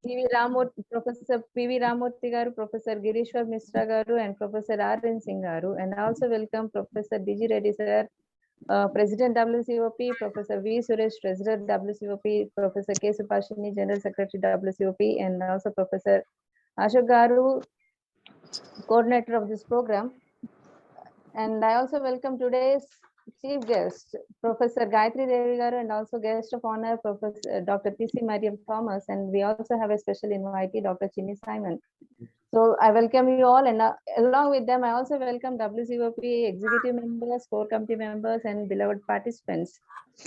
Professor P.V. Ramurthy garu, Professor Girishwar Mishra garu, and Professor R.N. Singh garu, and also welcome Professor D.G. Reddy sir, President WCOP, Professor V. Suresh, Treasurer WCOP, Professor K. Supashini, General Secretary WCOP, and also Professor Ashok garu, coordinator of this program. And I also welcome today's chief guest, Professor Gayatri Devi garu, and also guest of honor, Professor Dr. P.C. Mariam Thomas, and we also have a special invitee, Dr. Chinni Simon. So I welcome you all, and along with them, I also welcome WCOP executive members, core committee members, and beloved participants.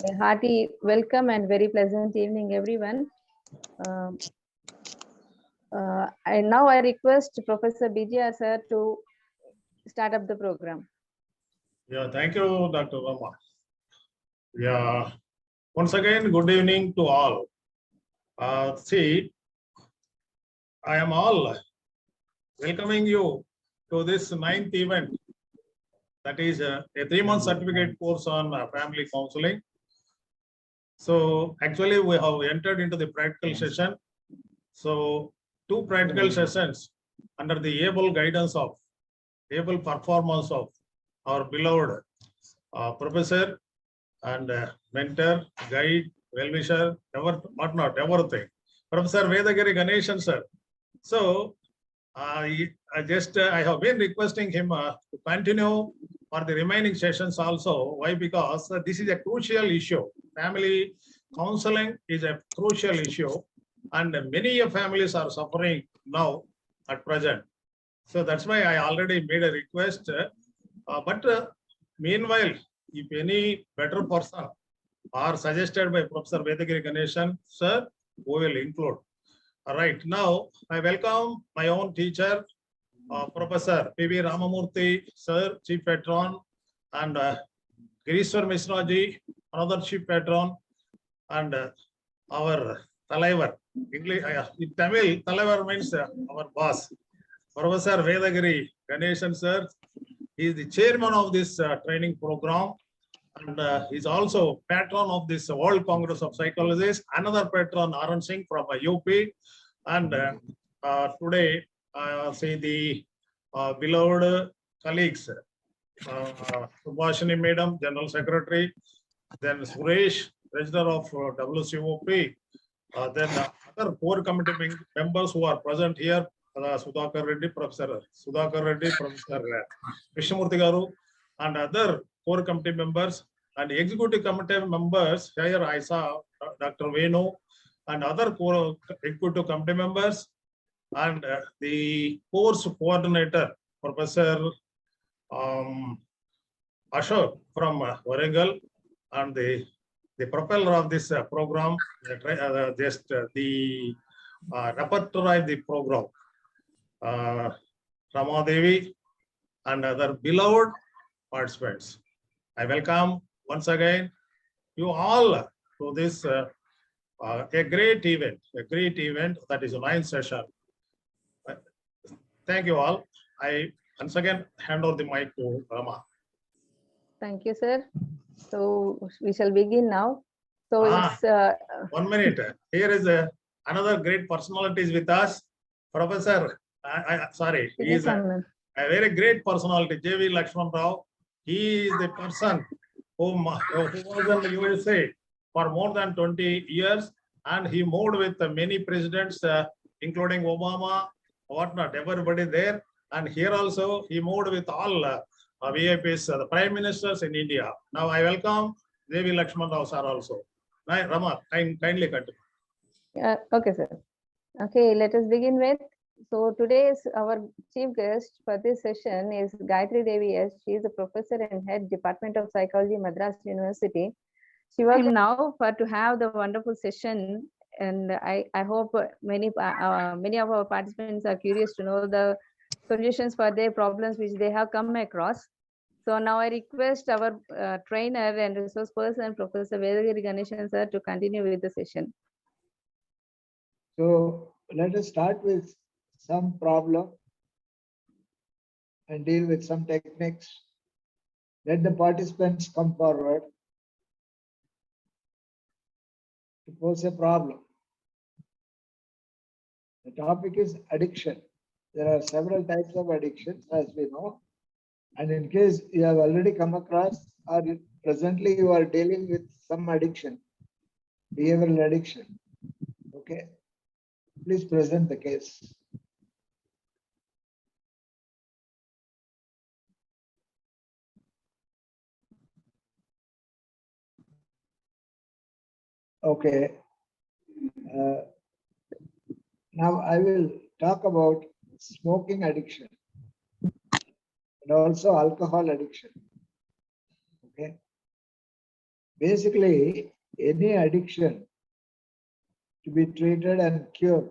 A hearty welcome and very pleasant evening, everyone. And now I request Professor BGR sir to start up the program. Yeah, thank you, Dr. Rama. Yeah, once again, good evening to all. See, I am all welcoming you to this 9th event, that is a 3-month certificate course on family counseling. So actually we have entered into the practical session. So 2 practical sessions under the able guidance of, able performance of our beloved professor and mentor, guide, well-wisher, whatnot, everything. Professor Vedagiri Ganeshan sir. So I have been requesting him to continue for the remaining sessions also. Why? Because this is a crucial issue. Family counseling is a crucial issue, and many families are suffering now at present. So that's why I already made a request. Meanwhile, if any better person are suggested by Professor Vedagiri Ganeshan sir, we will include. All right, now I welcome my own teacher, Professor P.V. Ramamurthy sir, Chief Patron, and Girishwar Mishra ji, another Chief Patron, and our Talaivar. English, in Tamil, Talaivar means our boss, Professor Vedagiri Ganeshan sir. He is the chairman of this training program, and he's also patron of this World Congress of Psychologists. Another patron, R.N. Singh from UP. And today, see the beloved colleagues, Subhashini Madam, General Secretary, then Suresh, Treasurer of WCOP, then other core committee members who are present here, Sudhakar Reddy, Professor Sudhakar Reddy, Professor Krishnamurthy garu, and other core committee members and executive committee members. Here I saw Dr. Venu and other core executive committee members, and the course coordinator, Professor Ashok from Warangal, and the propeller of this program, the rapporteur of the program, Rama Devi, and other beloved participants. I welcome once again you all to this a great event that is a 9th session. Thank you all. I once again hand over the mic to Rama. Thank you, sir. So we shall begin now. So it's 1 minute. Here is another great personality with us, Professor. Sorry, he is a very great personality, J.V. Lakshman Rao. He is the person who was in the USA for more than 20 years, and he moved with many presidents, including Obama, whatnot, everybody there. And here also, he moved with all VIPs, the prime ministers in India. Now I welcome J.V. Lakshman Rao sir also. Right, Rama, kindly continue. Okay, sir. Okay, let us begin with. So today's our chief guest for this session is Gayatri Devi S. She is a professor and head Department of Psychology, Madras University. She works now to have the wonderful session, and I hope many of our participants are curious to know the solutions for their problems which they have come across. So now I request our trainer and resource person, Professor Vedagiri Ganeshan sir, to continue with the session. So let us start with some problem and deal with some techniques. Let the participants come forward to pose a problem. The topic is addiction. There are several types of addictions, as we know. And in case you have already come across or presently you are dealing with some addiction, behavioral addiction, okay, please present the case. Okay. Now I will talk about smoking addiction and also alcohol addiction. Okay. Basically, any addiction to be treated and cured.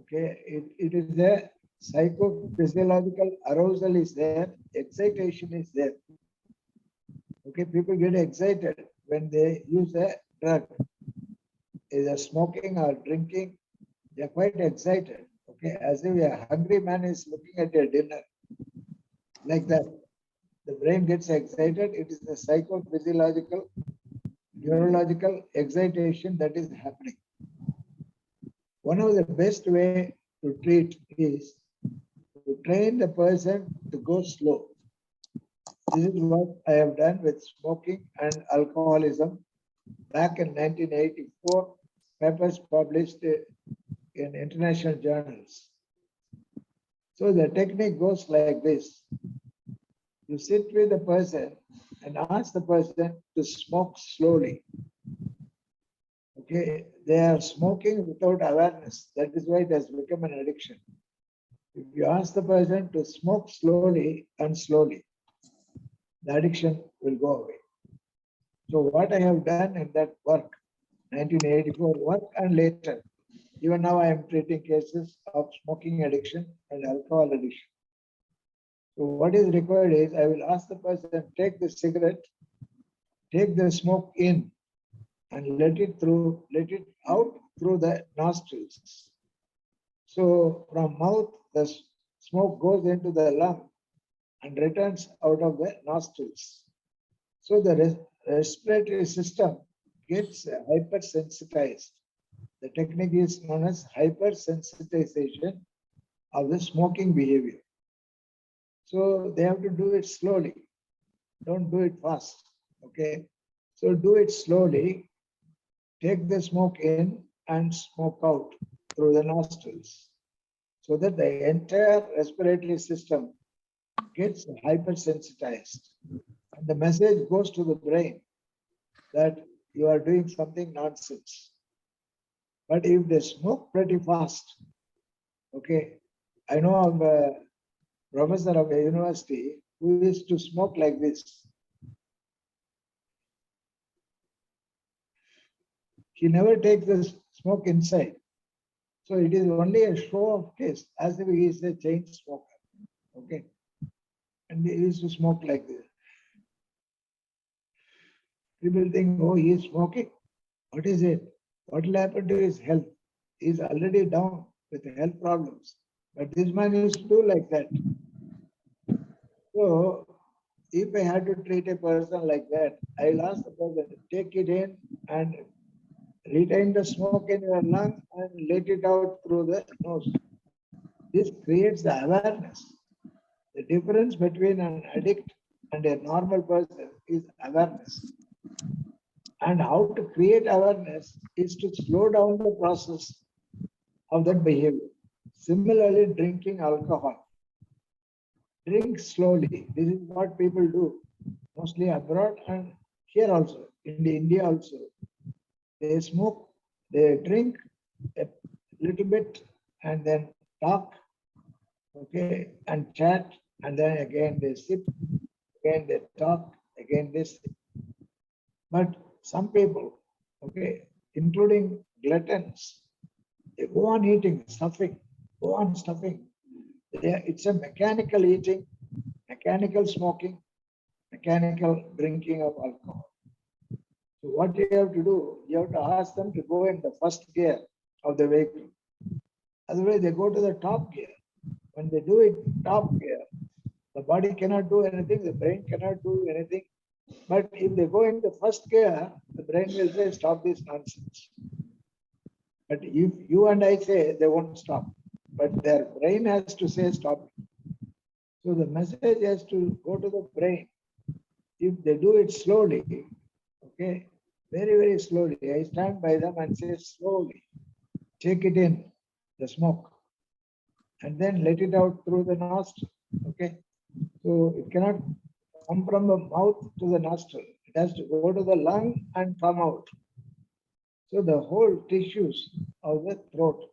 Okay, it is there. Psychophysiological arousal is there, excitation is there. Okay, people get excited when they use a drug, either smoking or drinking. They're quite excited. Okay, as if a hungry man is looking at a dinner, like that. The brain gets excited. It is the psychophysiological, neurological excitation that is happening. One of the best way to treat is to train the person to go slow. This is what I have done with smoking and alcoholism. Back in 1984, papers published in international journals. So the technique goes like this. You sit with the person and ask the person to smoke slowly. Okay, they are smoking without awareness. That is why it has become an addiction. If you ask the person to smoke slowly and slowly, the addiction will go away. So what I have done in that work, 1984 work and later, even now I am treating cases of smoking addiction and alcohol addiction. So what is required is I will ask the person, take the cigarette, take the smoke in and let it out through the nostrils. So from mouth, the smoke goes into the lung and returns out of the nostrils. So the respiratory system gets hypersensitized. The technique is known as hypersensitization of the smoking behavior. So they have to do it slowly. Don't do it fast. Okay. So do it slowly. Take the smoke in and smoke out through the nostrils so that the entire respiratory system gets hypersensitized. And the message goes to the brain that you are doing something nonsense. But if they smoke pretty fast, okay, I know of a professor of a university who used to smoke like this. He never takes the smoke inside. So it is only a show of case, as if he is a chain smoker. Okay. And he used to smoke like this. People think, oh, he is smoking. What is it? What will happen to his health? He is already down with health problems. But this man used to do like that. So if I had to treat a person like that, I will ask the person to take it in and retain the smoke in your lung and let it out through the nose. This creates the awareness. The difference between an addict and a normal person is awareness. And how to create awareness is to slow down the process of that behavior. Similarly, drinking alcohol. Drink slowly. This is what people do, mostly abroad and here also, in India also. They smoke, they drink a little bit and then talk, okay, and chat, and then again they sip, again they talk, again they sip. But some people, okay, including gluttons, they go on eating, stuffing, go on stuffing. It's a mechanical eating, mechanical smoking, mechanical drinking of alcohol. So what you have to do, you have to ask them to go in the first gear of the vehicle. Otherwise, they go to the top gear. When they do it top gear, the body cannot do anything, the brain cannot do anything. But if they go in the first gear, the brain will say, stop this nonsense. But if you and I say, they won't stop. But their brain has to say stop. So the message has to go to the brain. If they do it slowly, okay, very, very slowly, I stand by them and say slowly, take it in, the smoke, and then let it out through the nostril, okay? So it cannot come from the mouth to the nostril. It has to go to the lung and come out. So the whole tissues of the throat,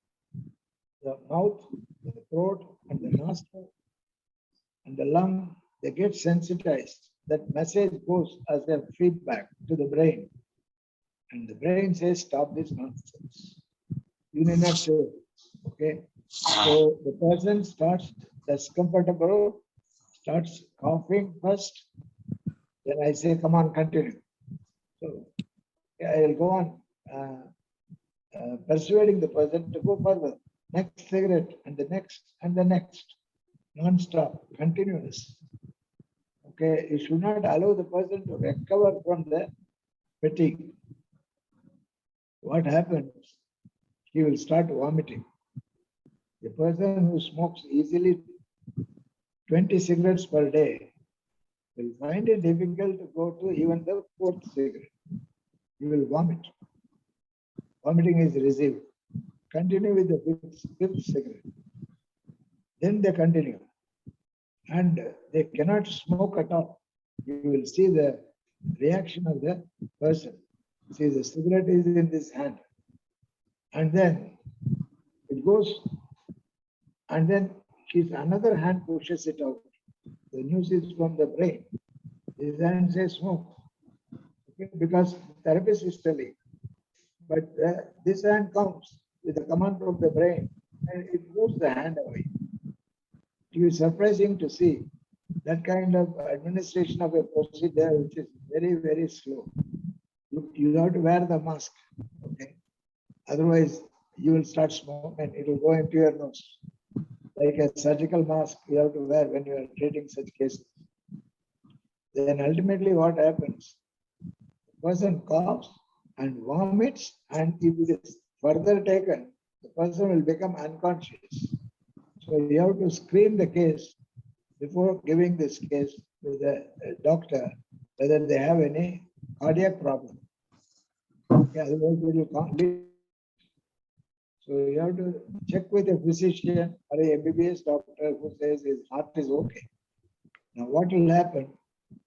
the mouth, the throat, and the nostril, and the lung, they get sensitized. That message goes as a feedback to the brain. And the brain says, stop this nonsense. You need not say, okay? So the person starts discomfortable, starts coughing first. Then I say, come on, continue. So I will go on persuading the person to go further. Next cigarette and the next and the next. Non-stop, continuous. Okay, you should not allow the person to recover from the fatigue. What happens? He will start vomiting. The person who smokes easily 20 cigarettes per day will find it difficult to go to even the 4th cigarette. He will vomit. Vomiting is received. Continue with the 5th cigarette. Then they continue. And they cannot smoke at all. You will see the reaction of the person. See, the cigarette is in this hand. And then it goes, and then his another hand pushes it out. The news is from the brain. His hand says smoke. Okay? Because the therapist is telling. But this hand comes with a command from the brain and it moves the hand away. It is surprising to see that kind of administration of a procedure which is very, very slow. You have to wear the mask, okay? Otherwise, you will start smoking and it will go into your nose. Like a surgical mask you have to wear when you are treating such cases. Then ultimately what happens? The person coughs and vomits, and if it is further taken, the person will become unconscious. So you have to screen the case before giving this case to the doctor, whether they have any cardiac problem. Okay, otherwise you can't leave. So you have to check with a physician or a MBBS doctor who says his heart is okay. Now what will happen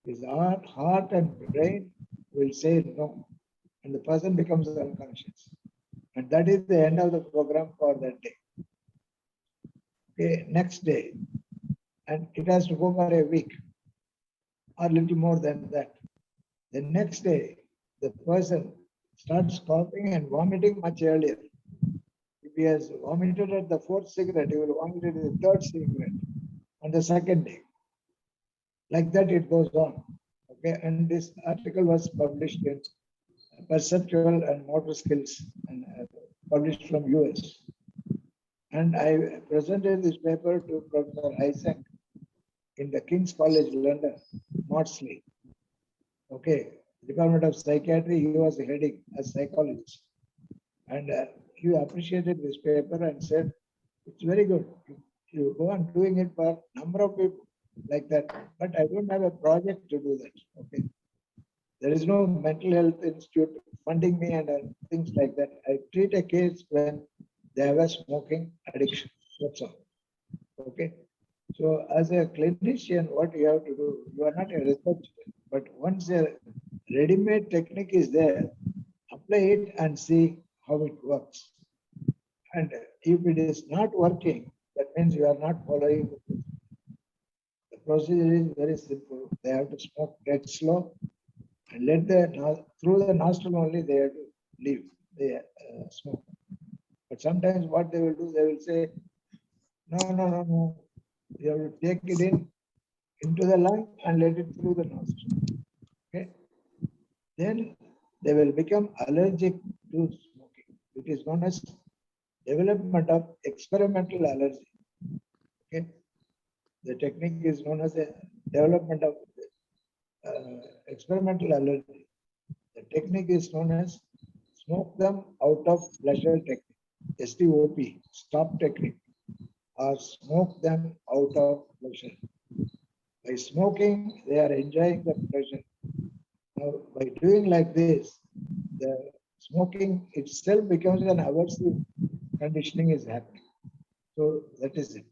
is heart and brain will say no, and the person becomes unconscious. And that is the end of the program for that day. Okay, next day, and it has to go for a week or little more than that. The next day, the person starts coughing and vomiting much earlier. If he has vomited at the 4th cigarette, he will vomit at the 3rd cigarette on the 2nd day. Like that it goes on. Okay, and this article was published in Perceptual and Motor Skills and published from US. And I presented this paper to Professor Isaac in the King's College London, Maudsley. Okay, Department of Psychiatry, he was heading as psychologist. And he appreciated this paper and said, it's very good. You go on doing it for a number of people like that, but I don't have a project to do that. Okay. There is no mental health institute funding me and things like that. I treat a case when they have a smoking addiction. That's all. Okay. So as a clinician, what you have to do, you are not a researcher, but once a ready-made technique is there, apply it and see how it works. And if it is not working, that means you are not following the procedure. The procedure is very simple. They have to smoke dead slow and let through the nostril only they have to leave the smoke. But sometimes what they will do, they will say, no. You have to take it into the lung and let it through the nostril. Okay. Then they will become allergic to smoking. It is known as development of experimental allergy. Okay. The technique is known as a development of experimental allergy. The technique is known as smoke them out of pleasure technique. STOP, stop technique, or smoke them out of pleasure. By smoking, they are enjoying the pleasure. Now, by doing like this, the smoking itself becomes an aversive conditioning is happening. So that is it.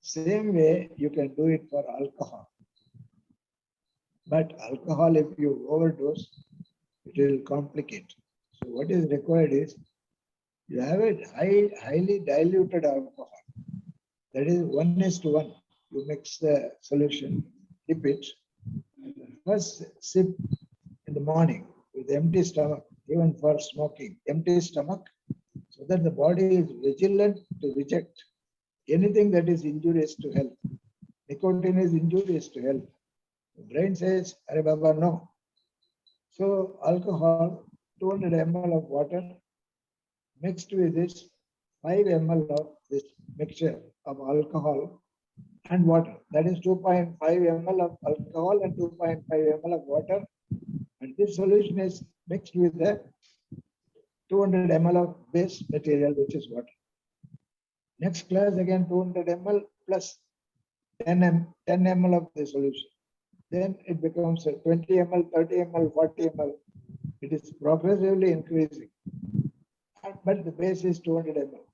Same way you can do it for alcohol. But alcohol, if you overdose, it will complicate. So what is required is you have a highly diluted alcohol. That is 1:1. You mix the solution, dip it. First sip in the morning with empty stomach, even for smoking, empty stomach, so that the body is vigilant to reject anything that is injurious to health. Nicotine is injurious to health. The brain says, "Arey Baba, no." So alcohol, 200 ml of water mixed with this 5 ml of this mixture of alcohol and water. That is 2.5 ml of alcohol and 2.5 ml of water. And this solution is mixed with the 200 ml of base material, which is water. Next class, again 200 ml plus 10 ml of the solution. Then it becomes a 20 ml, 30 ml, 40 ml. It is progressively increasing. But the base is 200 ml.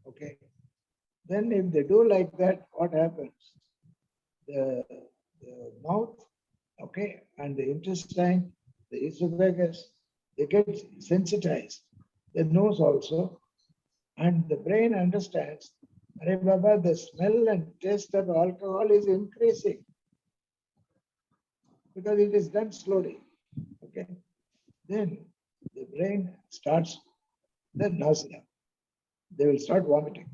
Okay. Then if they do like that, what happens? The mouth, okay, and the intestine, the esophagus, they get sensitized. The nose also. And the brain understands, "Arey Baba, the smell and taste of alcohol is increasing." Because it is done slowly. Okay. Then the brain starts the nausea. They will start vomiting.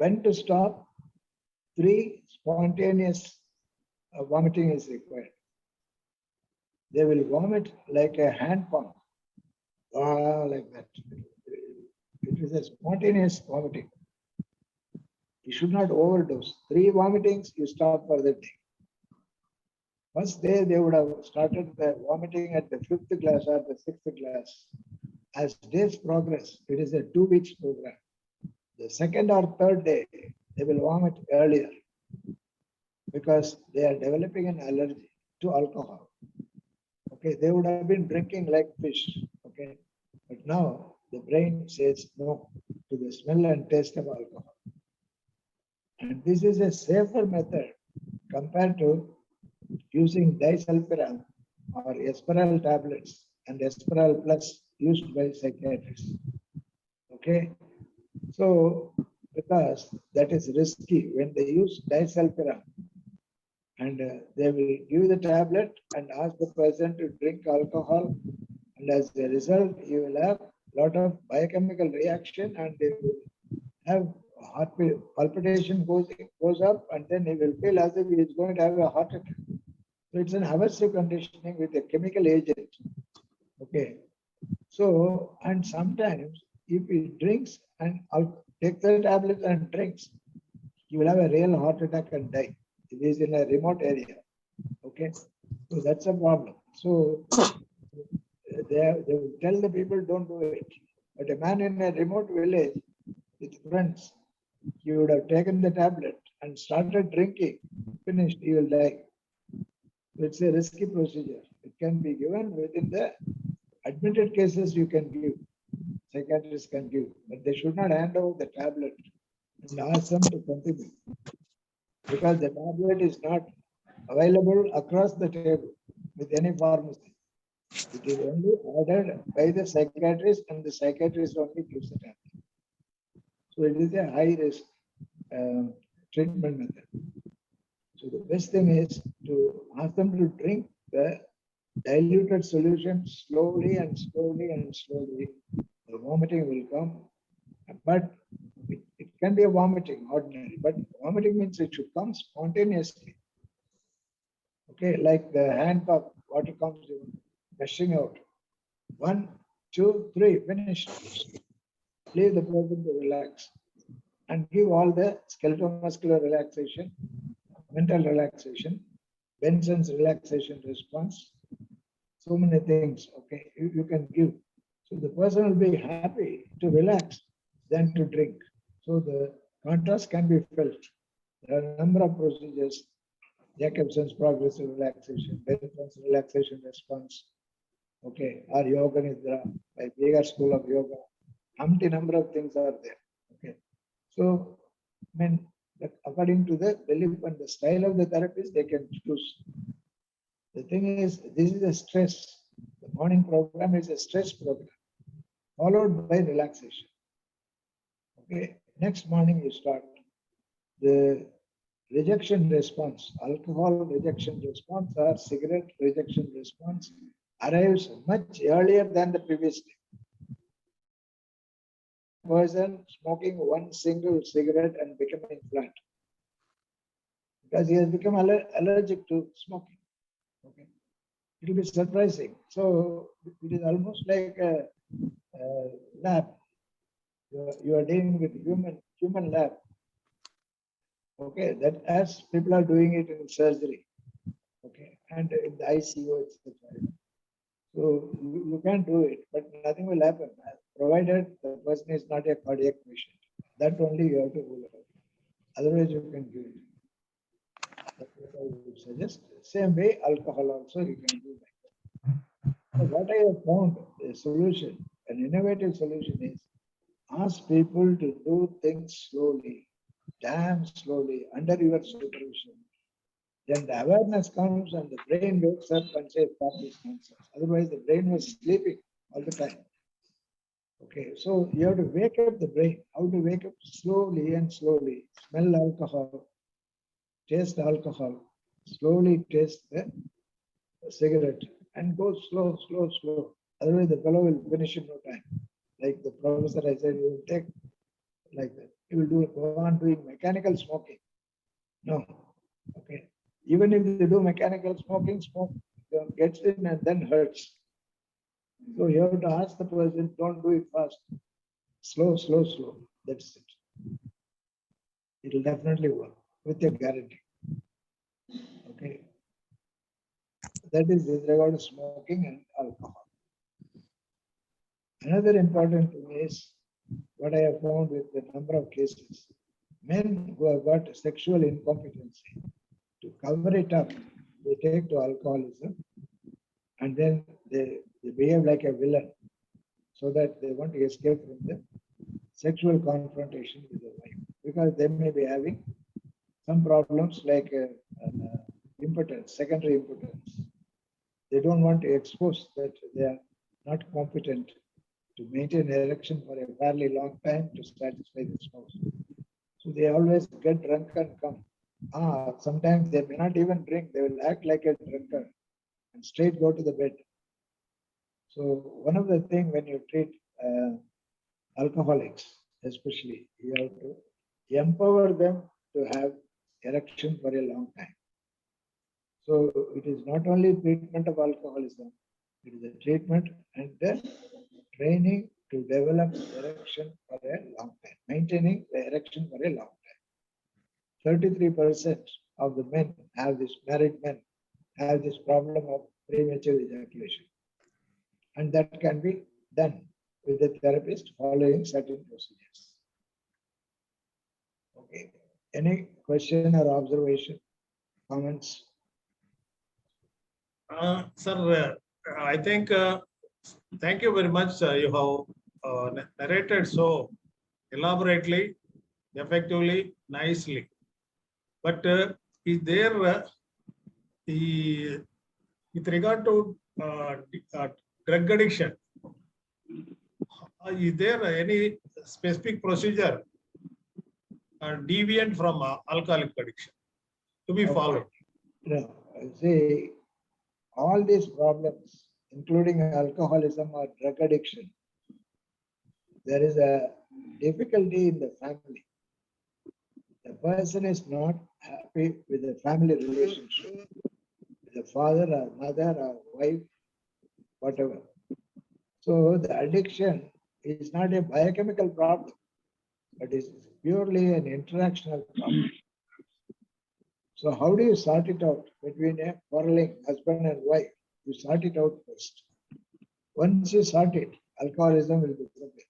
When to stop? 3 spontaneous vomiting is required. They will vomit like a hand pump, like that. It is a spontaneous vomiting. You should not overdose. 3 vomitings, you stop for the day. First day, they would have started the vomiting at the 5th class or the 6th class. As days progress, it is a 2 weeks program. The 2nd or 3rd day, they will vomit earlier because they are developing an allergy to alcohol. Okay, they would have been drinking like fish. Okay, but now the brain says no to the smell and taste of alcohol. And this is a safer method compared to using disulfiram or Esperal tablets and Esperal Plus used by psychiatrists. Okay, so because that is risky when they use disulfiram, and they will give the tablet and ask the person to drink alcohol, and as a result, you will have a lot of biochemical reaction, and they will have heart palpitation goes up, and then he will feel as if he is going to have a heart attack. So it's an aversive conditioning with a chemical agent. Okay. So, and sometimes if he drinks and takes the tablet and drinks, he will have a real heart attack and die. It is in a remote area. Okay. So that's a problem. So they will tell the people don't do it. But a man in a remote village with friends, he would have taken the tablet and started drinking, finished, he will die. It's a risky procedure. It can be given within the admitted cases you can give, psychiatrists can give, but they should not hand over the tablet and ask them to continue. Because the tablet is not available across the table with any pharmacy. It is only ordered by the psychiatrist, and the psychiatrist only gives the tablet. So it is a high risk treatment method. So the best thing is to ask them to drink the diluted solution slowly and slowly and slowly. The vomiting will come, but it can be a vomiting ordinary, but vomiting means it should come spontaneously. Okay, like the hand pump, water comes gushing out. 1, 2, 3, finish. Leave the person to relax and give all the skeletal muscular relaxation, mental relaxation, Benson's relaxation response, so many things. Okay, you can give. So the person will be happy to relax than to drink. So the contrast can be felt. There are a number of procedures. Jacobson's progressive relaxation, Benson's relaxation response, okay, or yoga nidra by bigger school of yoga. Humpty number of things are there. Okay. So according to the belief and the style of the therapist, they can choose. The thing is, this is a stress. The morning program is a stress program, followed by relaxation. Okay, next morning you start the rejection response, alcohol rejection response or cigarette rejection response arrives much earlier than the previous day. Person smoking one single cigarette and becoming flat because he has become allergic to smoking. Okay, it will be surprising. So it is almost like a lab. You are dealing with human lab. Okay, that as people are doing it in surgery. Okay, and in the ICU, etc. So you can do it, but nothing will happen provided the person is not a cardiac patient. That only you have to rule out. Otherwise, you can give it. That's what I would suggest. Same way, alcohol also you can do that. So what I have found a solution, an innovative solution is ask people to do things slowly, damn slowly, under your supervision. Then the awareness comes and the brain wakes up and says, stop this nonsense. Otherwise, the brain was sleeping all the time. Okay, so you have to wake up the brain. How to wake up slowly and slowly. Smell alcohol, taste alcohol, slowly taste the cigarette and go slow, slow, slow. Otherwise, the fellow will finish in no time. Like the professor I said, you will take like that. You will go on doing mechanical smoking. No. Okay. Even if they do mechanical smoking, smoke gets in and then hurts. So you have to ask the person, don't do it fast. Slow, slow, slow. That's it. It will definitely work with a guarantee. Okay. That is with regard to smoking and alcohol. Another important thing is what I have found with the number of cases. Men who have got sexual incompetency, to cover it up, they take to alcoholism and then they behave like a villain so that they want to escape from the sexual confrontation with their wife because they may be having some problems like impotence, secondary impotence. They don't want to expose that they are not competent to maintain erection for a fairly long time to satisfy the spouse. So they always get drunk and come. Sometimes they may not even drink, they will act like a drunkard and straight go to the bed. So one of the things when you treat alcoholics, especially, you have to empower them to have erection for a long time. So it is not only treatment of alcoholism, it is a treatment and the training to develop erection for a long time, maintaining the erection for a long time. 33% of the men have this, married men have this problem of premature ejaculation. And that can be done with the therapist following certain procedures. Okay. Any question or observation, comments? Sir, I think, thank you very much. You have narrated so elaborately, effectively, nicely. But is there, with regard to drug addiction, is there any specific procedure deviant from alcoholic addiction to be followed? No, see, all these problems, including alcoholism or drug addiction, there is a difficulty in the family. The person is not happy with the family relationship, with the father or mother or wife, whatever. So the addiction is not a biochemical problem, but is purely an interactional problem. So how do you sort it out between a quarreling husband and wife? You sort it out first. Once you sort it, alcoholism will disappear.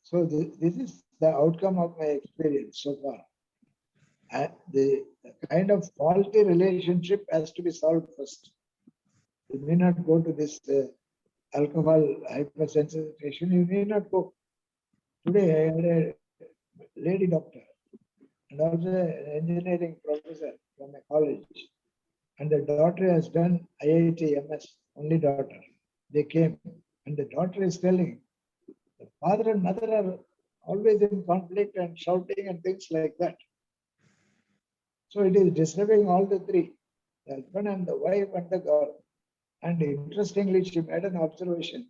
So this is the outcome of my experience so far. The kind of faulty relationship has to be solved first. You may not go to this alcohol hypersensitization. You may not go. Today I had a lady doctor and also an engineering professor from a college. And the daughter has done IIT MS, only daughter. They came and the daughter is telling, the father and mother are always in conflict and shouting and things like that. So it is disturbing all the three, the husband and the wife and the girl. And interestingly, she made an observation.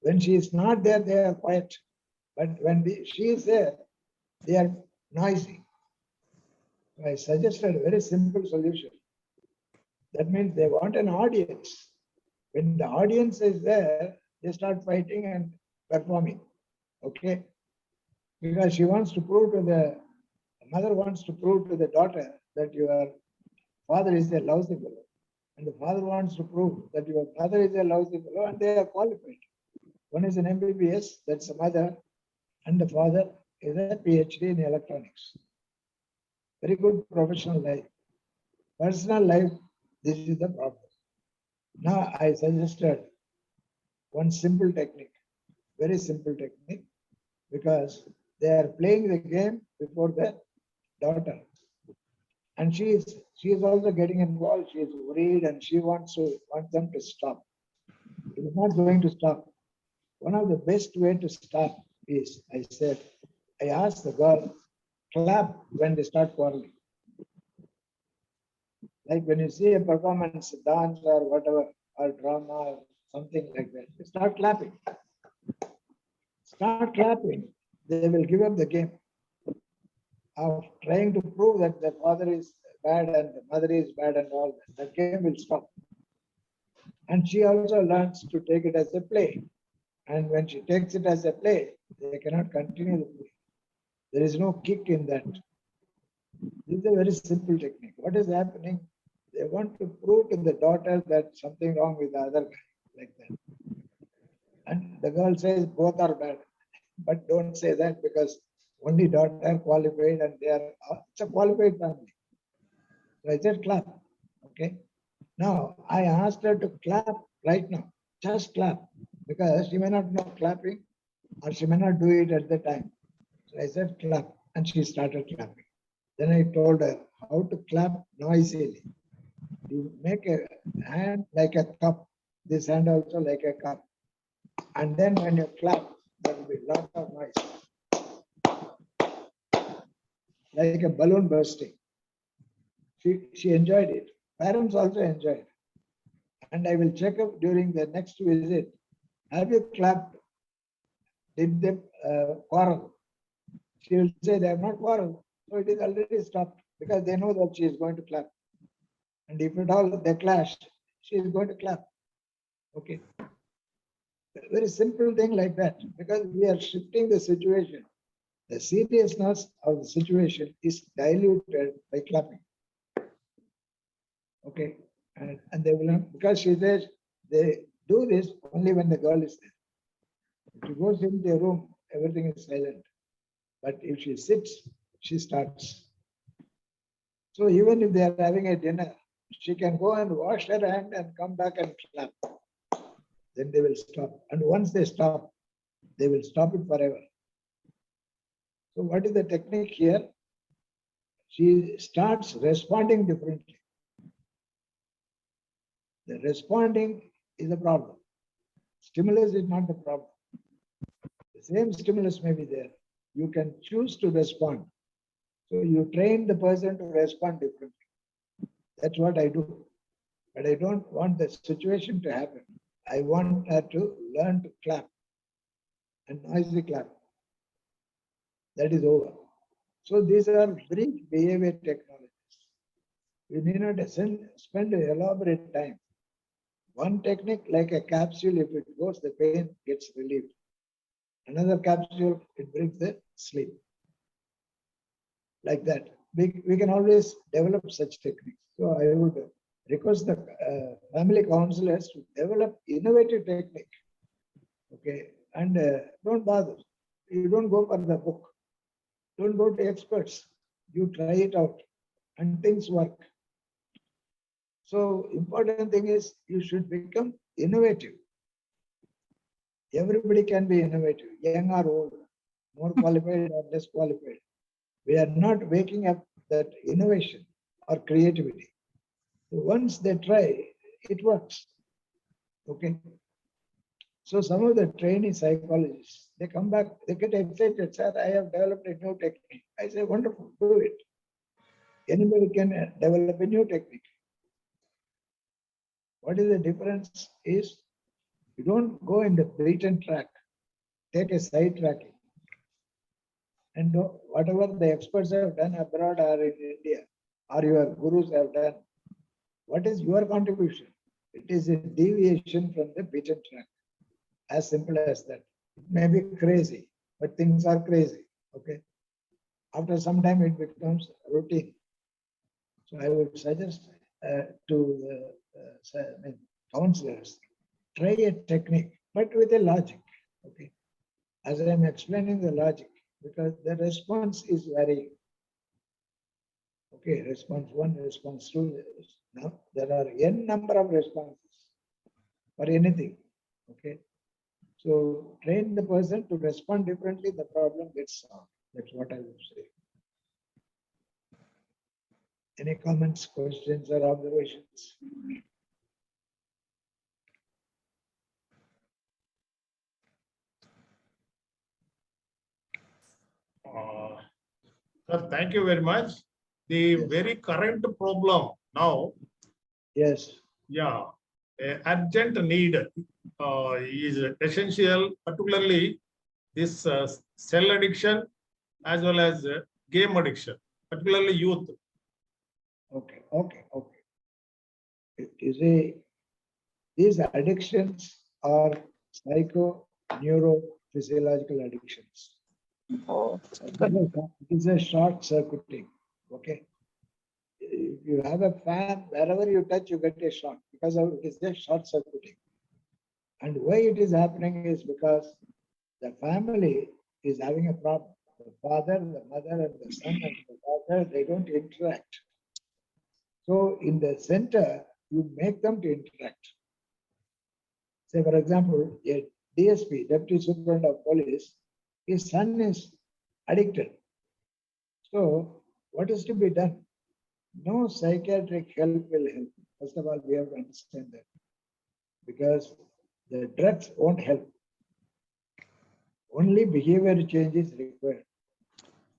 When she is not there, they are quiet. But when she is there, they are noisy. I suggested a very simple solution. That means they want an audience. When the audience is there, they start fighting and performing. Okay? Because she wants to prove to the mother wants to prove to the daughter that your father is a lousy fellow. And the father wants to prove that your mother is a lousy fellow, and they are qualified. One is an MBBS, that's the mother, and the father is a PhD in electronics. Very good professional life. Personal life, this is the problem. Now I suggested one simple technique, very simple technique, because they are playing the game before the daughter. And she is also getting involved. She is worried and she wants them to stop. It is not going to stop. One of the best way to stop is, I asked the girl, clap when they start quarreling. Like when you see a performance, dance or whatever, or drama or something like that, you start clapping. Start clapping, they will give up the game of trying to prove that the father is bad and the mother is bad and all that. The game will stop. And she also learns to take it as a play. And when she takes it as a play, they cannot continue the play. There is no kick in that. This is a very simple technique. What is happening? They want to prove to the daughter that something wrong with the other guy, like that. And the girl says both are bad. But don't say that, because only daughter qualified and it's a qualified family. So I said clap. Okay. Now I asked her to clap right now. Just clap. Because she may not know clapping or she may not do it at the time. So I said clap and she started clapping. Then I told her how to clap noisily. You make a hand like a cup, this hand also like a cup. And then when you clap, there will be a lot of noise. Like a balloon bursting. She enjoyed it. Parents also enjoyed it. And I will check up during the next visit. Have you clapped? Did they quarrel? She will say they have not quarreled. So it is already stopped because they know that she is going to clap. And if at all they clashed, she is going to clap. Okay. Very simple thing like that, because we are shifting the situation. The seriousness of the situation is diluted by clapping. Okay. And they will not, because she says they do this only when the girl is there. If she goes into a room, everything is silent. But if she sits, she starts. So even if they are having a dinner, she can go and wash her hand and come back and clap. Then they will stop. And once they stop, they will stop it forever. So what is the technique here? She starts responding differently. The responding is the problem. Stimulus is not the problem. The same stimulus may be there. You can choose to respond. So you train the person to respond differently. That's what I do. But I don't want the situation to happen. I want her to learn to clap and noisy clap. That is over. So these are brief behavior technologies. You need not spend an elaborate time. One technique, like a capsule, if it goes, the pain gets relieved. Another capsule, it brings the sleep. Like that. We can always develop such techniques. So I would request the family counselors to develop innovative technique. Okay, and don't bother. You don't go for the book. Don't go to experts. You try it out, and things work. So important thing is you should become innovative. Everybody can be innovative, young or old, more qualified or less qualified. We are not waking up that innovation or creativity. So once they try, it works. Okay. So some of the trainee psychologists, they come back, they get excited, sir, I have developed a new technique. I say, wonderful, do it. Anybody can develop a new technique. What is the difference is you don't go in the beaten track, take a side tracking. And whatever the experts have done abroad or in India, or your gurus have done, what is your contribution? It is a deviation from the beaten track. As simple as that. It may be crazy, but things are crazy. Okay. After some time, it becomes routine. So I would suggest to the counselors, try a technique, but with a logic. Okay. As I am explaining the logic, because the response is varying. Okay, response 1, response 2. Now there are n number of responses for anything. Okay. So train the person to respond differently, the problem gets solved. That's what I would say. Any comments, questions, or observations? Sir, thank you very much. The Yes. very current problem now, Yes. yeah, urgent need is essential, particularly this cell addiction as well as game addiction, particularly youth. Okay. You see, these addictions are psycho-neurophysiological addictions. Oh, It is a short circuiting. Okay. If you have a fan, wherever you touch, you get a shock because of it is a short circuiting. And why it is happening is because the family is having a problem. The father, the mother, and the son and the daughter, they don't interact. So in the center, you make them to interact. Say, for example, a DSP, Deputy Superintendent of Police, his son is addicted. So what is to be done? No psychiatric help will help. First of all, we have to understand that. Because the drugs won't help. Only behavior change is required.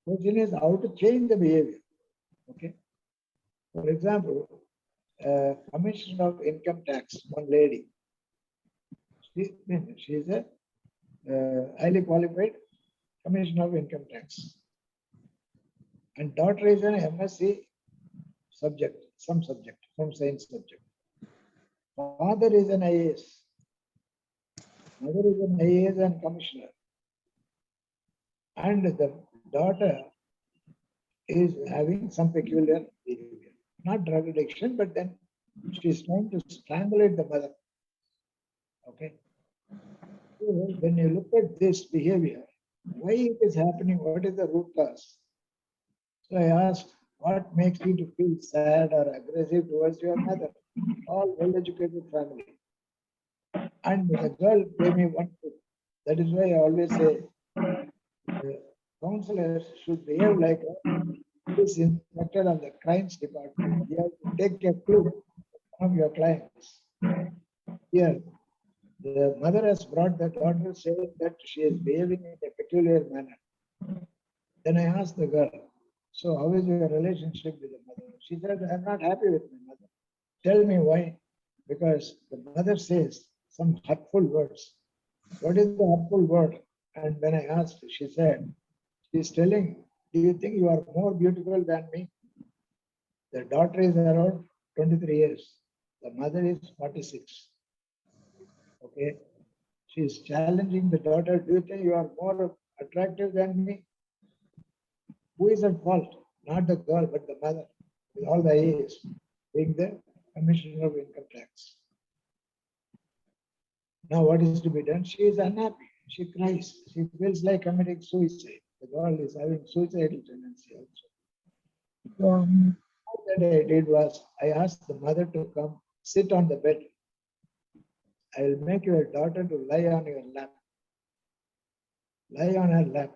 Question is how to change the behavior. Okay. For example, Commissioner of Income Tax, one lady. She is a highly qualified Commissioner of Income Tax. And daughter is an MSc subject, some science subject. Father is an IAS. Mother is an IAS and commissioner. And the daughter is having some peculiar behavior. Not drug addiction, but then she's trying to strangulate the mother. Okay. So when you look at this behavior, why it is happening, what is the root cause? So I asked, what makes you to feel sad or aggressive towards your mother? All well-educated family. And the girl gave me one tip. That is why I always say, counselors should behave like a police inspector of the crimes department. You have to take a clue from your clients. Here, the mother has brought the daughter saying that she is behaving in a peculiar manner. Then I asked the girl, so how is your relationship with the mother? She said, I'm not happy with my mother. Tell me why. Because the mother says some hurtful words. What is the hurtful word? And when I asked, she said, she's telling, do you think you are more beautiful than me? The daughter is around 23 years. The mother is 46. Okay. She is challenging the daughter. Do you think you are more attractive than me? Who is at fault? Not the girl, but the mother. With all the A's being the Commissioner of Income Tax. Now what is to be done? She is unhappy. She cries. She feels like committing suicide. The girl is having suicidal tendency also. So what I did was I asked the mother to come sit on the bed. I will make your daughter to lie on your lap. Lie on her lap.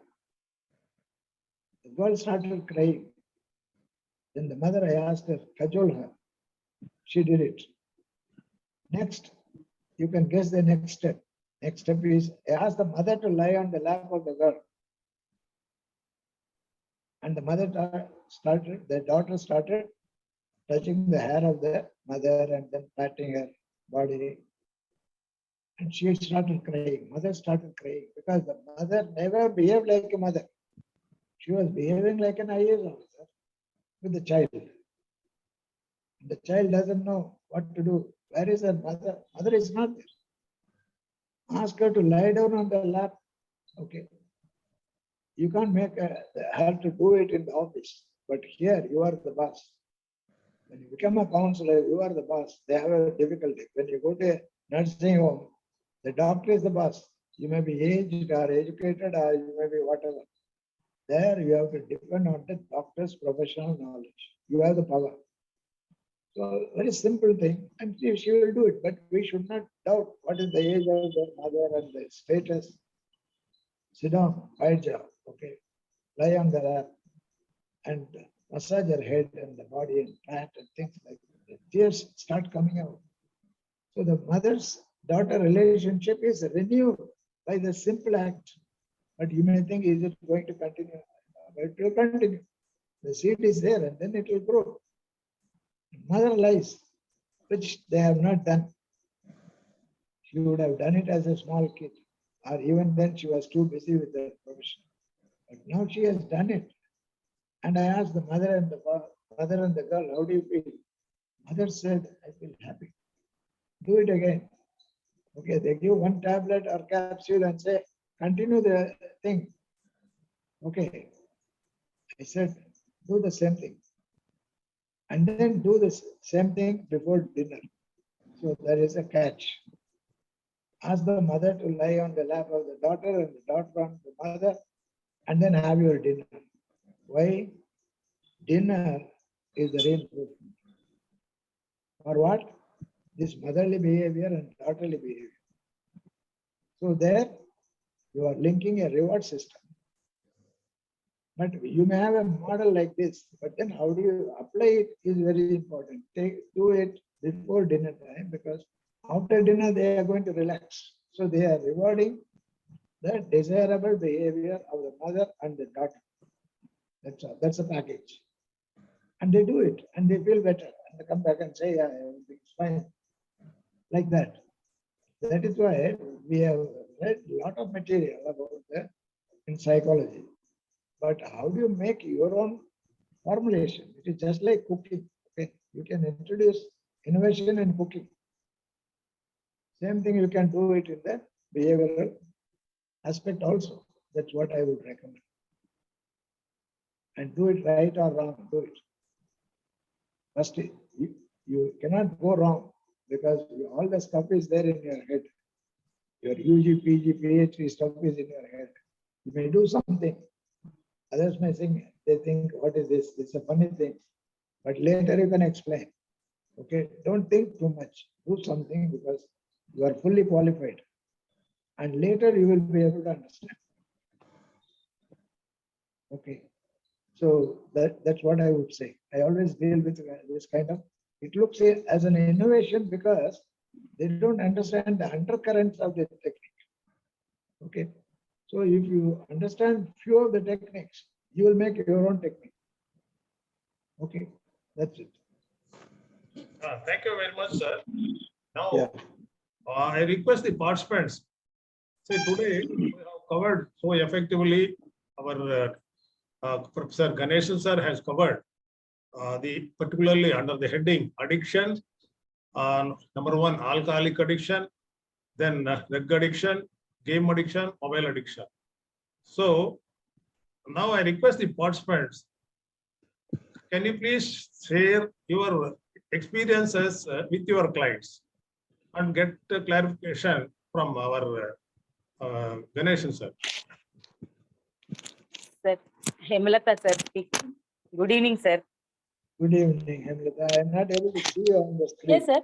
The girl started crying. Then the mother, I asked her, cajole her. She did it. Next, you can guess the next step. Next step is, I asked the mother to lie on the lap of the girl. And the daughter started touching the hair of the mother and then patting her body. And she started crying. Mother started crying because the mother never behaved like a mother. She was behaving like an IAS officer with the child. The child doesn't know what to do. Where is her mother? Mother is not there. Ask her to lie down on the lap. Okay. You can't make her to do it in the office. But here you are the boss. When you become a counselor, you are the boss. They have a difficulty. When you go to a nursing home, the doctor is the boss. You may be aged or educated or you may be whatever. There you have to depend on the doctor's professional knowledge. You have the power. So very simple thing, and she will do it. But we should not doubt what is the age of the mother and the status. Sit down, quiet job, okay. Lie on the lap and massage her head and the body and pat and things like that. The tears start coming out. So the mother's-daughter relationship is renewed by the simple act. But you may think, is it going to continue? But it will continue. The seed is there and then it will grow. Mother lies, which they have not done. She would have done it as a small kid, or even then she was too busy with her profession. But now she has done it. And I asked the mother and the girl, how do you feel? Mother said, I feel happy. Do it again. Okay, they give one tablet or capsule and say, continue the thing. Okay. I said, do the same thing. And then do the same thing before dinner. So there is a catch. Ask the mother to lie on the lap of the daughter and the daughter on the mother, and then have your dinner. Why? Dinner is the reinforcement. For what? This motherly behavior and daughterly behavior. So there you are linking a reward system. But you may have a model like this, but then how do you apply it is very important. Do it before dinner time, because after dinner they are going to relax. So they are rewarding the desirable behavior of the mother and the daughter. That's all. That's a package. And they do it and they feel better. And they come back and say, yeah, everything's fine. Like that. That is why we have read a lot of material about that in psychology. But how do you make your own formulation? It is just like cooking. Okay, you can introduce innovation in cooking. Same thing you can do it in the behavioral aspect also. That's what I would recommend. And do it right or wrong, do it. First, you cannot go wrong because all the stuff is there in your head. Your UG, PG, PhD stuff is in your head. You may do something. Others may think, they think, what is this? It's a funny thing. But later you can explain. Okay, don't think too much. Do something because you are fully qualified. And later you will be able to understand. Okay. So that's what I would say. I always deal with this kind of, it looks as an innovation because they don't understand the undercurrents of the technique. Okay. So if you understand few of the techniques, you will make your own technique. Okay, that's it. Thank you very much, sir. Now, Yeah. I request the participants. So today we have covered so effectively. Our Professor Ganeshan sir has covered particularly under the heading addiction. Number one, alcoholic addiction, then drug addiction, game addiction, mobile addiction. So now I request the participants, can you please share your experiences with your clients and get clarification from our Ganeshan sir. Sir, Hemlata sir speaking. Good evening, sir. Good evening, Hemlata. I am not able to see you on the screen. Yes, sir.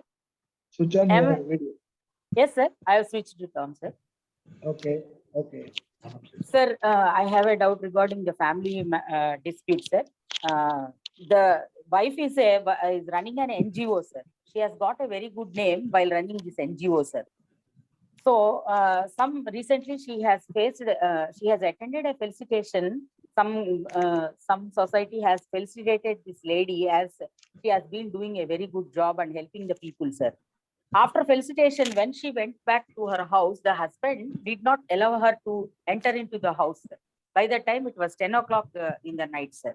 Switch on Am- your video. Yes, sir. I have switched it on, sir. Okay, okay. Sir, I have a doubt regarding the family dispute, sir. The wife is running an NGO, sir. She has got a very good name while running this NGO, sir. So, recently she has she has attended a felicitation. Some society has felicitated this lady as she has been doing a very good job and helping the people, sir. After felicitation, when she went back to her house, the husband did not allow her to enter into the house, sir. By the time it was 10 o'clock in the night, sir.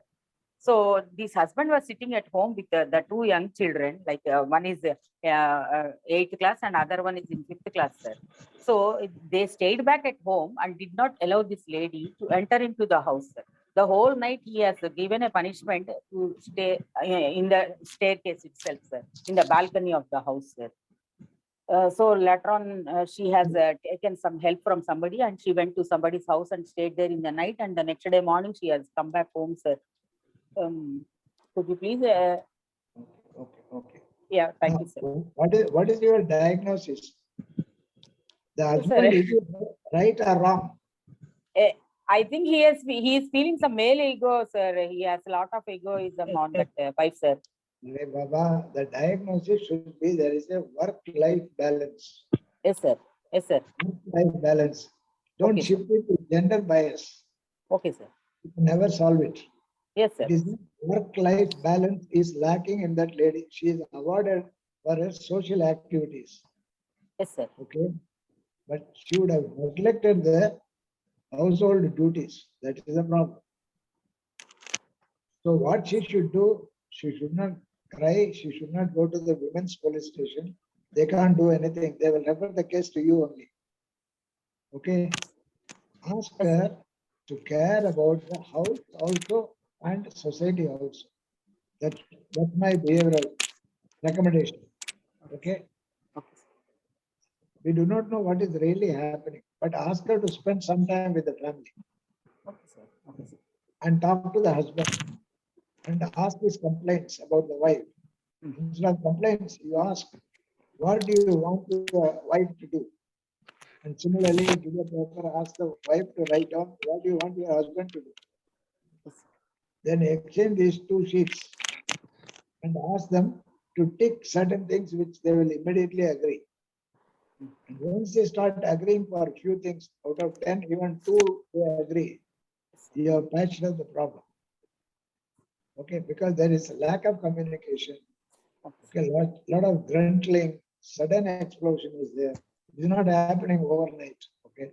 So this husband was sitting at home with the two young children, like one is 8th class and other one is in 5th class, sir. So they stayed back at home and did not allow this lady to enter into the house, sir. The whole night he has given a punishment to stay in the staircase itself, sir, in the balcony of the house, sir. So later on, she has taken some help from somebody and she went to somebody's house and stayed there in the night. And the next day morning, she has come back home, sir. Could you please? Okay. Yeah, thank Now, you, sir. what is your diagnosis? The Yes, sir. husband, is it right or wrong? I think he is feeling some male ego, sir. He has a lot of egoism on that wife, sir. Baba, the diagnosis should be there is a work-life balance. Yes, sir. Yes, sir. Work-life balance. Don't Okay, shift it to gender bias. Okay, sir. You can never solve it. Yes, sir. It is work-life balance is lacking in that lady. She is awarded for her social activities. Yes, sir. Okay, but she would have neglected the household duties. That is the problem. So what she should do, she should not cry. She should not go to the women's police station. They can't do anything. They will refer the case to you only. Okay, ask her to care about the house also and society also. That's my behavioral recommendation. Okay. Okay, sir. We do not know what is really happening, but ask her to spend some time with the family Okay, sir. Okay, sir. and talk to the husband and ask his complaints about the wife. Instead of complaints, you ask, what do you want your wife to do? And similarly, give a paper, ask the wife to write down, what do you want your husband to do? Yes, sir. Then exchange these two sheets and ask them to tick certain things which they will immediately agree. And once they start agreeing for a few things, out of 10, even 2 they agree, you have patched up the problem. Okay, because there is a lack of communication. Okay, lot of gruntling, sudden explosion is there. It's not happening overnight. Okay,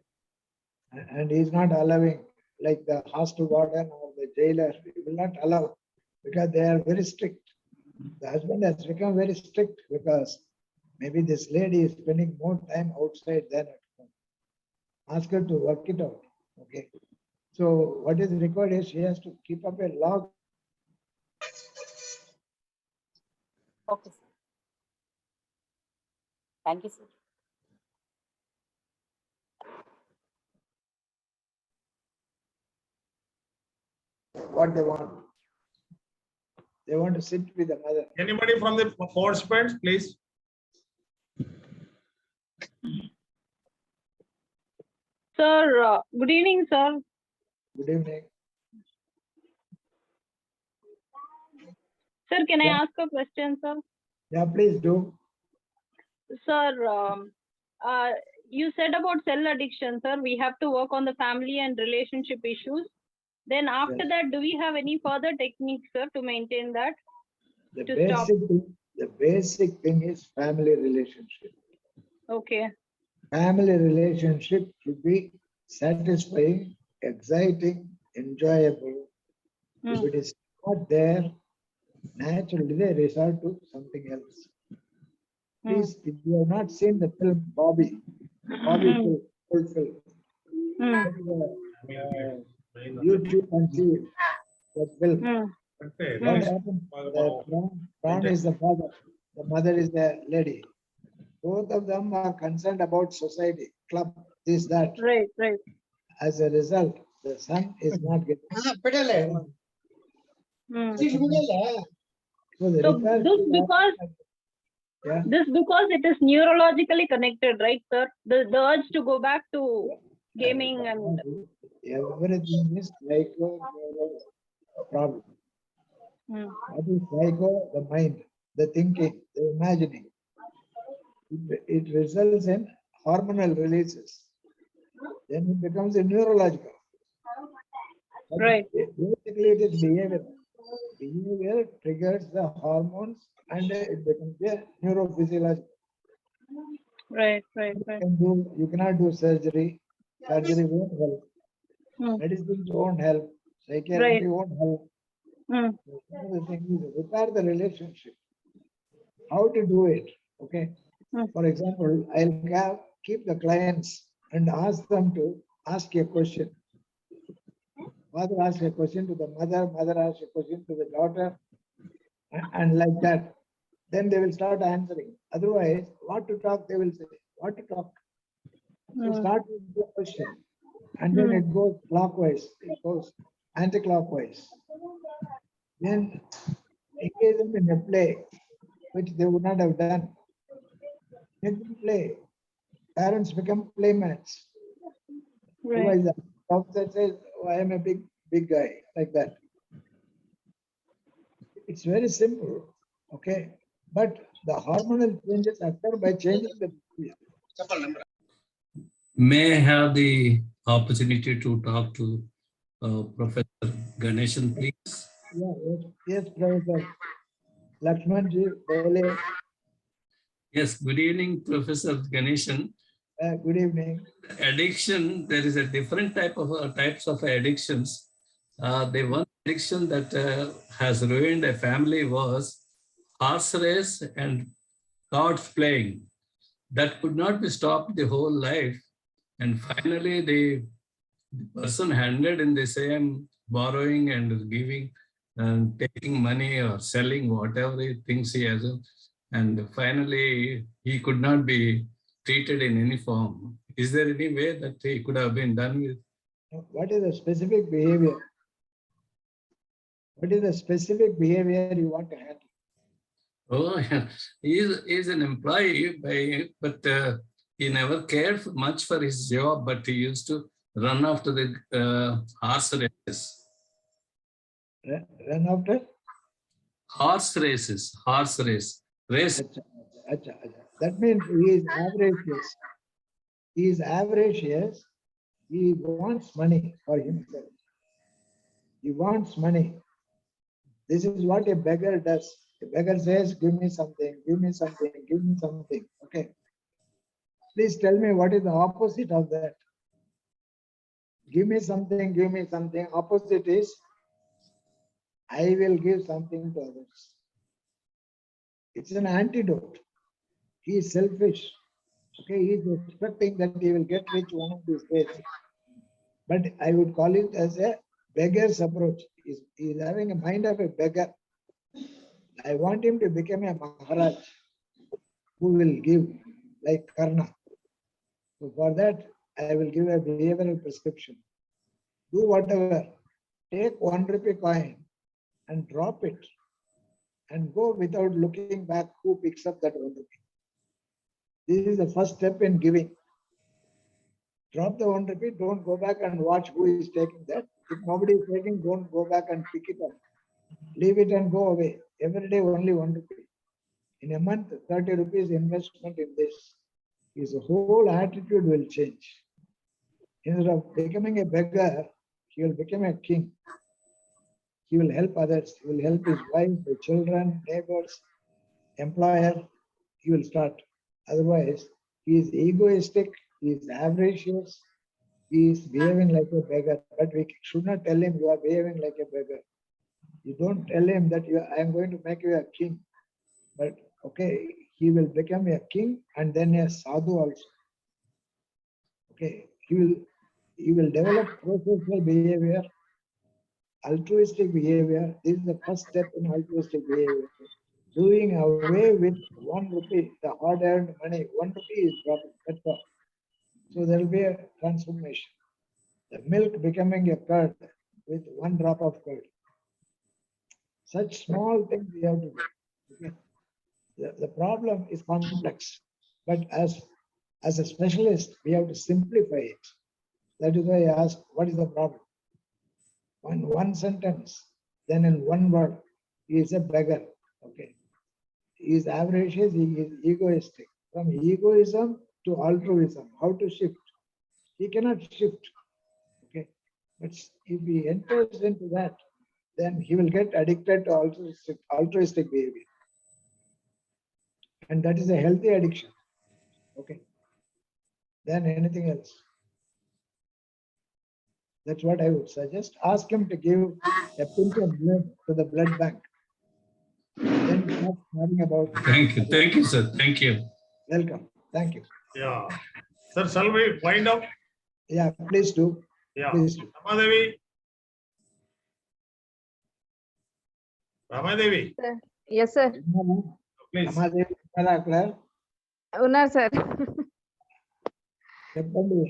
and he's not allowing, like the hostel warden or the jailer, he will not allow because they are very strict. The husband has become very strict because maybe this lady is spending more time outside than at home. Ask her to work it out. Okay. So what is required is she has to keep up a log. Okay, sir. Thank you, sir. What they want. They want to sit with the mother. Anybody from the participants, please? Sir, good evening, sir. Good evening. Sir, can I Yeah. ask a question, sir? Yeah, please do. Sir, you said about cell addiction, sir. We have to work on the family and relationship issues. Then after Yes. that, do we have any further techniques, sir, to maintain that? The To basic thing is family relationship. Okay. Family relationship should be satisfying, exciting, enjoyable. If it is not there, naturally they resort to something else. Please, if you have not seen the film Bobby full film, go to the, YouTube and see that film. Okay. What happened? The Ron is the father, the mother is the lady. Both of them are concerned about society, club, this, that. Right, right. As a result, the son is not getting. Hmm. So the So repair this should because happen. Yeah. this because it is neurologically connected, right, sir? The urge to go back to gaming and Everything is psycho problem. Hmm. What is psycho? The mind, the thinking, the imagining. It results in hormonal releases. Then it becomes a neurological. But Right. Basically, it is behavior. Behavior triggers the hormones and it becomes a neurophysiological. Right, right, right. You cannot do surgery. Surgery won't help. Hmm. Medicines won't help. Psychiatry Right. won't help. Hmm. The thing is repair the relationship. How to do it? Okay. Hmm. For example, I'll keep the clients and ask them to ask a question. Father asks a question to the mother, mother asks a question to the daughter, and like that. Then they will start answering. Otherwise, what to talk, they will say, what to talk. So Hmm. start with the question. And then it goes clockwise, it goes anti-clockwise. Then engage them in a play, which they would not have done. Make them play. Parents become playmats. Right. Otherwise, the doctor says, oh, I am a big guy, like that. It's very simple, okay? But the hormonal changes occur by changing the behavior. May I have the opportunity to talk to Professor Ganeshan, please? Yeah, yes, Professor Lakshmanji, Bole, Yes, good evening, Professor Ganeshan. good evening. Addiction, there is a different types of addictions. The one addiction that has ruined a family was horse race and cards playing. That could not be stopped the whole life. And finally, the person handed in the same borrowing and giving and taking money or selling whatever he thinks he has. And finally, he could not be treated in any form. Is there any way that he could have been done with? What is the specific behavior? What is the specific behavior you want to handle? Oh, he is an employee, but he never cared much for his job, but he used to run after the horse races. Run after? Horse races, horse race. That means he is avaricious. He is avaricious. He wants money for himself. He wants money. This is what a beggar does. A beggar says, give me something, give me something, give me something. Okay. Please tell me what is the opposite of that. Give me something, give me something. Opposite is, I will give something to others. It's an antidote. He is selfish. Okay, he is expecting that he will get rich one of these days. But I would call it as a beggar's approach. He is having a mind of a beggar. I want him to become a Maharaj who will give like Karna. So for that, I will give a behavioral prescription. Do whatever. Take 1 rupee coin and drop it and go without looking back who picks up that 1 rupee. This is the first step in giving. Drop the 1 rupee, don't go back and watch who is taking that. If nobody is taking, don't go back and pick it up. Leave it and go away. Every day only 1 rupee. In a month, 30 rupees investment in this. His whole attitude will change. Instead of becoming a beggar, he will become a king. He will help others. He will help his wife, the children, neighbors, employer. He will start. Otherwise, he is egoistic, he is avaricious, he is behaving like a beggar. But we should not tell him you are behaving like a beggar. You don't tell him that I am going to make you a king. But okay, he will become a king and then a sadhu also. Okay, he will develop pro-social behavior, altruistic behavior. This is the first step in altruistic behavior. doing away with 1 rupee, the hard-earned money. 1 rupee is dropping. That's all. So there will be a transformation. The milk becoming a curd with 1 drop of curd. Such small things we have to do. Okay? The problem is complex, but as a specialist, we have to simplify it. That is why I asked, what is the problem? One sentence, then in 1 word, he is a beggar. Okay. He is avaricious, he is egoistic. From egoism to altruism, how to shift? He cannot shift. Okay. But if he enters into that, then he will get addicted to altruistic behavior. And that is a healthy addiction. Okay. Then anything else. That's what I would suggest. Ask him to give a pinch of blood to the blood bank. Then start talking about. Thank you, sir. Thank you. Welcome. Thank you. Yeah. Sir, shall we wind up? Yeah, please do. Yeah. Please do. Ramadevi. Ramadevi, Yes, sir. please. Ramadevi, Claire. Unar, sir. చెప్పండి.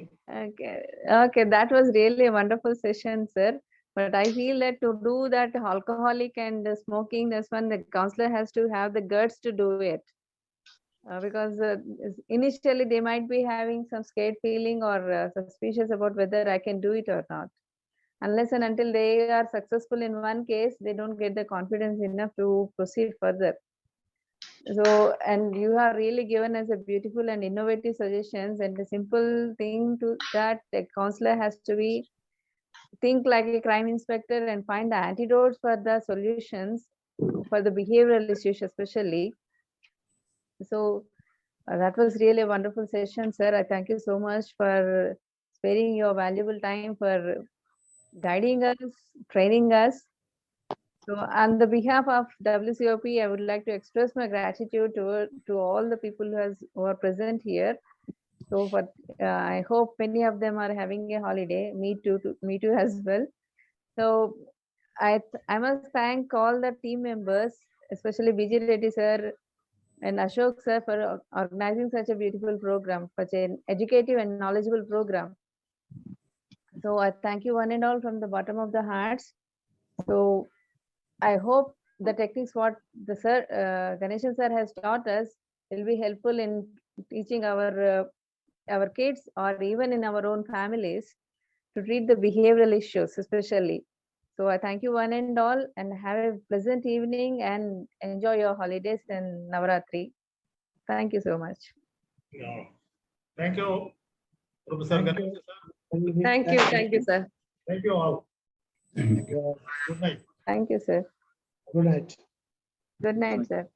Okay, that was really a wonderful session, sir. But I feel that to do that alcoholic and smoking, this one, the counselor has to have the guts to do it. Because initially they might be having some scared feeling or suspicious about whether I can do it or not. Unless and until they are successful in one case, they don't get the confidence enough to proceed further. So, and you have really given us a beautiful and innovative suggestions, and the simple thing to that the counselor has to be think like a crime inspector and find the antidotes for the solutions for the behavioral issues especially. So that was really a wonderful session, sir. I thank you so much for sparing your valuable time for guiding us, training us. So on the behalf of WCOP, I would like to express my gratitude to all the people who are present here. So for, I hope many of them are having a holiday. Me too as well. So I must thank all the team members, especially BJ Reddy sir and Ashok sir for organizing such a beautiful program, such an educative and knowledgeable program. So I thank you one and all from the bottom of the hearts. So I hope the techniques what the sir Ganeshan sir has taught us will be helpful in teaching our kids or even in our own families to treat the behavioral issues especially. So I thank you one and all, and have a pleasant evening and enjoy your holidays and Navaratri. Thank you so much. Yeah. Thank you, Professor Thank Ganesh, you. sir. Thank you, sir. Thank you all. Thank you. Good night. Thank you, sir. Good night. Good night, sir.